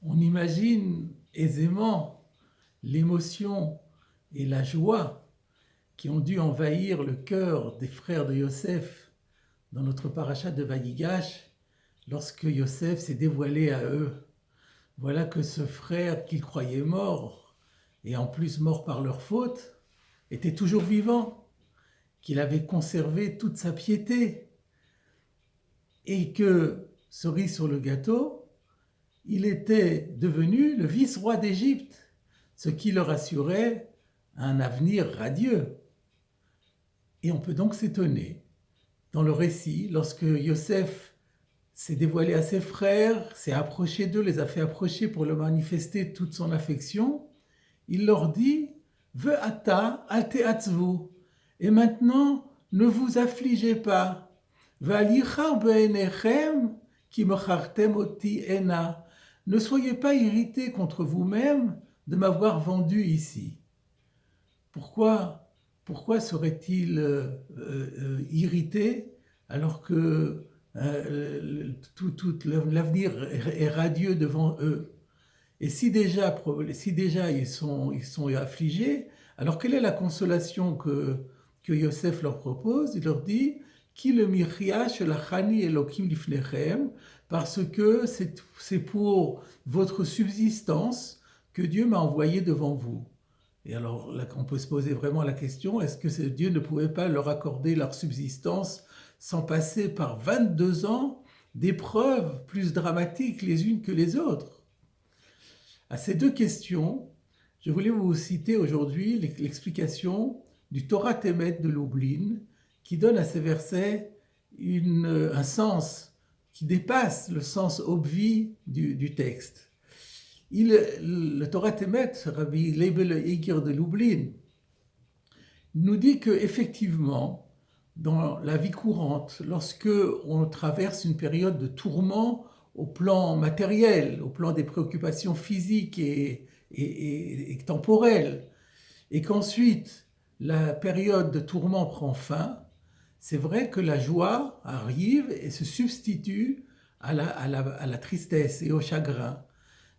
On imagine aisément l'émotion et la joie qui ont dû envahir le cœur des frères de Yosef dans notre parachat de Vayigash lorsque Yosef s'est dévoilé à eux. Voilà que ce frère qu'ils croyaient mort, et en plus mort par leur faute, était toujours vivant, qu'il avait conservé toute sa piété, et que, cerise sur le gâteau, il était devenu le vice-roi d'Égypte, ce qui leur assurait un avenir radieux. Et on peut donc s'étonner, dans le récit, lorsque Yosef s'est dévoilé à ses frères, s'est approché d'eux, les a fait approcher pour leur manifester toute son affection, il leur dit « Ve'ata al te'atzvu » et maintenant, ne vous affligez pas. « Ve'alichar be'enechem ki mechartem oti ena » ne soyez pas irrités contre vous-même de m'avoir vendu ici. Pourquoi serait-il irrité alors que tout l'avenir est radieux devant eux? Et si déjà ils sont affligés, alors quelle est la consolation que Yosef leur propose? Il leur dit Ki le miria shelachani elokim lifnechem, parce que c'est pour votre subsistance que Dieu m'a envoyé devant vous. Et alors là, on peut se poser vraiment la question, est-ce que Dieu ne pouvait pas leur accorder leur subsistance sans passer par 22 ans d'épreuves plus dramatiques les unes que les autres? À ces deux questions, je voulais vous citer aujourd'hui l'explication du Torah Temet de Lublin, qui donne à ces versets un sens qui dépasse le sens obvi du texte. Le Torah Temet, Rabbi Leibel Eiger de Lublin, nous dit qu'effectivement, dans la vie courante, lorsque on traverse une période de tourment au plan matériel, au plan des préoccupations physiques et temporelles, et qu'ensuite la période de tourment prend fin, c'est vrai que la joie arrive et se substitue à la tristesse et au chagrin.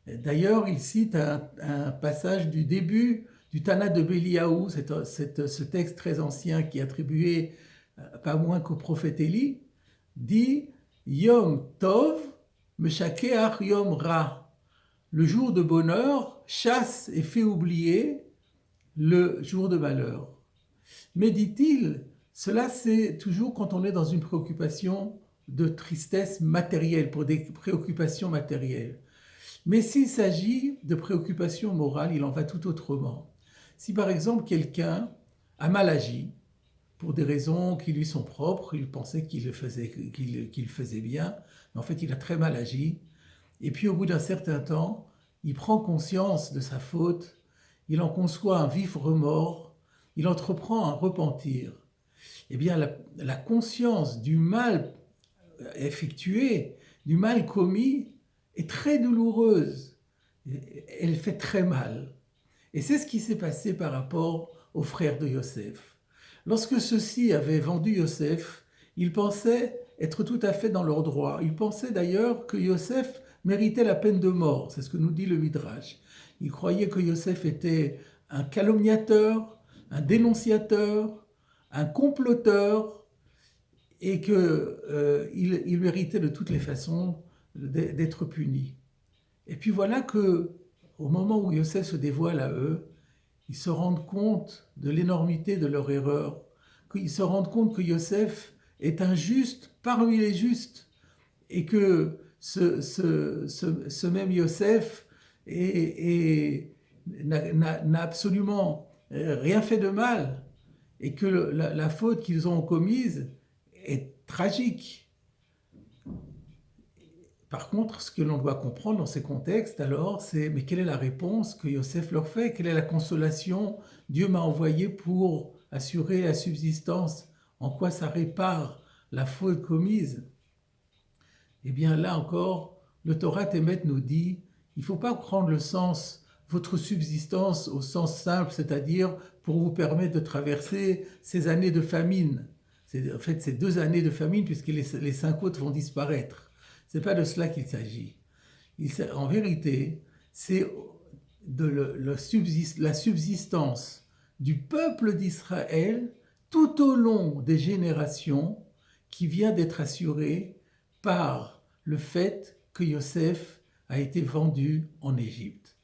D'ailleurs, il cite un passage du début du Tana de Béliaou, ce texte très ancien qui est attribué pas moins qu'au prophète Élie, dit « Yom Tov Meshakeach Yom Ra ». Le jour de bonheur chasse et fait oublier le jour de malheur. Mais dit-il, cela c'est toujours quand on est dans une préoccupation de tristesse matérielle, pour des préoccupations matérielles. Mais s'il s'agit de préoccupations morales, il en va tout autrement. Si par exemple quelqu'un a mal agi, pour des raisons qui lui sont propres, il pensait qu'il le faisait bien, mais en fait il a très mal agi, et puis au bout d'un certain temps, il prend conscience de sa faute, il en conçoit un vif remords, il entreprend un repentir. Eh bien la conscience du mal effectué, du mal commis, est très douloureuse. Elle fait très mal. Et c'est ce qui s'est passé par rapport aux frères de Yosef. Lorsque ceux-ci avaient vendu Yosef, ils pensaient être tout à fait dans leur droit. Ils pensaient d'ailleurs que Yosef méritait la peine de mort. C'est ce que nous dit le Midrash. Ils croyaient que Yosef était un calomniateur, un dénonciateur, un comploteur, et qu'il méritait de toutes les façons d'être puni. Et puis voilà que, au moment où Yosef se dévoile à eux, ils se rendent compte de l'énormité de leur erreur, qu'ils se rendent compte que Yosef est un juste parmi les justes, et que ce même Yosef n'a absolument rien fait de mal, et que la faute qu'ils ont commise est tragique. Par contre, ce que l'on doit comprendre dans ces contextes, alors, c'est mais quelle est la réponse que Yosef leur fait? Quelle est la consolation? Dieu m'a envoyé pour assurer la subsistance. En quoi ça répare la faute commise? Eh bien, là encore, le Torah Temet nous dit, il ne faut pas prendre le sens, votre subsistance au sens simple, c'est-à-dire pour vous permettre de traverser ces années de famine. En fait, ces 2 années de famine, puisque les 5 autres vont disparaître. Ce n'est pas de cela qu'il s'agit. En vérité, c'est la subsistance du peuple d'Israël tout au long des générations qui vient d'être assurée par le fait que Yosef a été vendu en Égypte.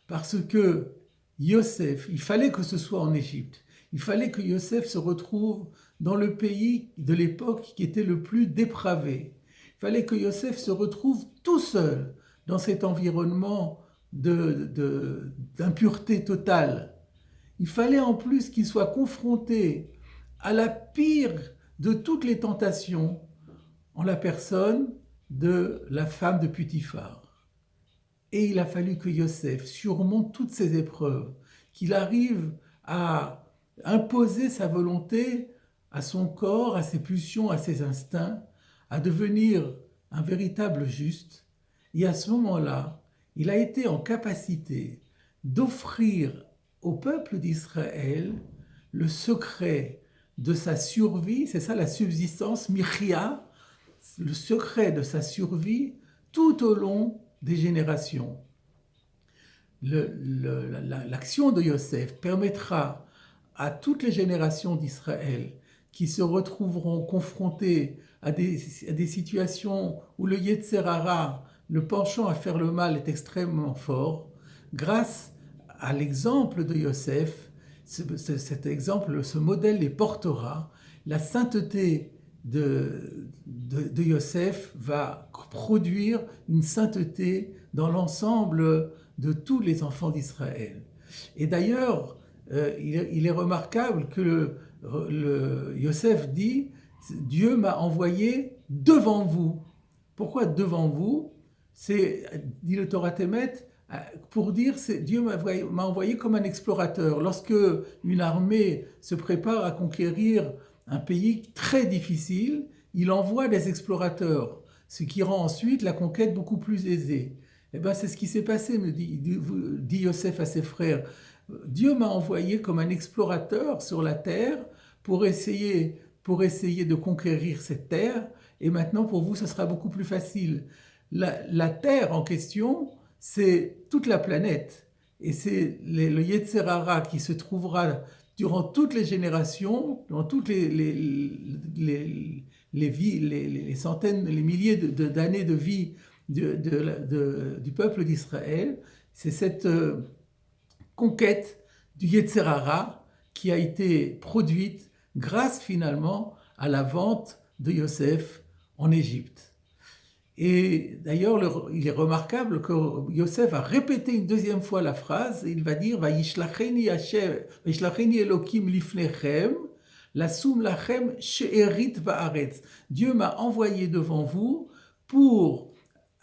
Parce que Yosef, il fallait que ce soit en Égypte, il fallait que Yosef se retrouve dans le pays de l'époque qui était le plus dépravé. Il fallait que Yosef se retrouve tout seul dans cet environnement d'impureté totale. Il fallait en plus qu'il soit confronté à la pire de toutes les tentations en la personne de la femme de Putiphar. Et il a fallu que Yosef surmonte toutes ces épreuves, qu'il arrive à imposer sa volonté à son corps, à ses pulsions, à ses instincts, à devenir un véritable juste. Et à ce moment-là, il a été en capacité d'offrir au peuple d'Israël le secret de sa survie, c'est ça la subsistance, Michia, le secret de sa survie tout au long des générations. L'action de Yosef permettra à toutes les générations d'Israël qui se retrouveront confrontées à des situations où le Yetzer Hara, le penchant à faire le mal, est extrêmement fort, grâce à l'exemple de Yosef, cet exemple, ce modèle les portera, la sainteté de Yosef va produire une sainteté dans l'ensemble de tous les enfants d'Israël. Et d'ailleurs, il est remarquable que Yosef dit « Dieu m'a envoyé devant vous ». Pourquoi devant vous? C'est, dit le Torah Temet, pour dire Dieu m'a envoyé comme un explorateur. Lorsque une armée se prépare à conquérir un pays très difficile, il envoie des explorateurs, ce qui rend ensuite la conquête beaucoup plus aisée. Et bien c'est ce qui s'est passé, me dit Yosef à ses frères. Dieu m'a envoyé comme un explorateur sur la terre pour essayer de conquérir cette terre, et maintenant pour vous ce sera beaucoup plus facile. La terre en question, c'est toute la planète, et c'est le Yetzer Hara qui se trouvera durant toutes les générations, dans toutes les centaines, les milliers d'années de vie du peuple d'Israël. C'est cette conquête du Yetzer Hara qui a été produite grâce finalement à la vente de Yosef en Égypte. Et d'ailleurs, il est remarquable que Yosef a répété une deuxième fois la phrase, il va dire « Vayishlacheni Elokim lifnechem, lasum lachem she'erit ba'aretz » Dieu m'a envoyé devant vous pour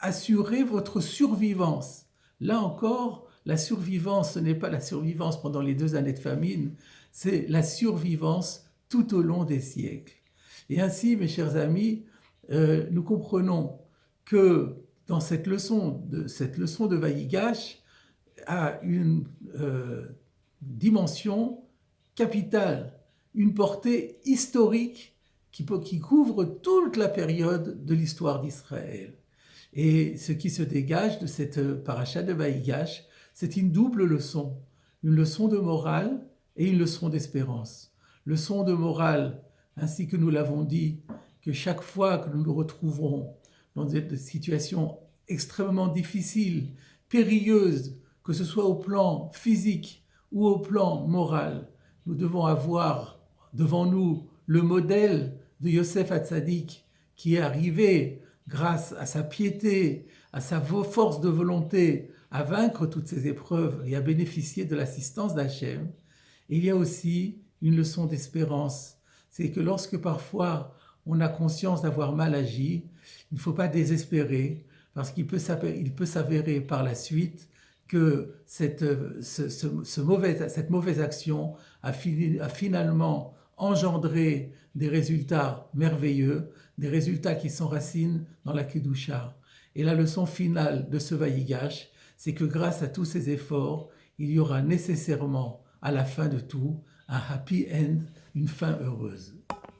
assurer votre survivance. Là encore, la survivance, ce n'est pas la survivance pendant les 2 années de famine, c'est la survivance tout au long des siècles. Et ainsi, mes chers amis, nous comprenons que dans cette leçon de Vayigash a une dimension capitale, une portée historique qui couvre toute la période de l'histoire d'Israël. Et ce qui se dégage de cette paracha de Vayigash, c'est une double leçon, une leçon de morale et une leçon d'espérance. Leçon de morale, ainsi que nous l'avons dit, que chaque fois que nous nous retrouverons dans des situations extrêmement difficiles, périlleuses, que ce soit au plan physique ou au plan moral, nous devons avoir devant nous le modèle de Yosef Hatzadik qui est arrivé grâce à sa piété, à sa force de volonté, à vaincre toutes ces épreuves et à bénéficier de l'assistance d'Hachem. Il y a aussi une leçon d'espérance, c'est que lorsque parfois on a conscience d'avoir mal agi, il ne faut pas désespérer, parce qu'il peut s'avérer par la suite que cette mauvaise action a finalement engendré des résultats merveilleux, des résultats qui s'enracinent dans la Kedusha. Et la leçon finale de ce Vayigash, c'est que grâce à tous ces efforts, il y aura nécessairement, à la fin de tout, un happy end, une fin heureuse.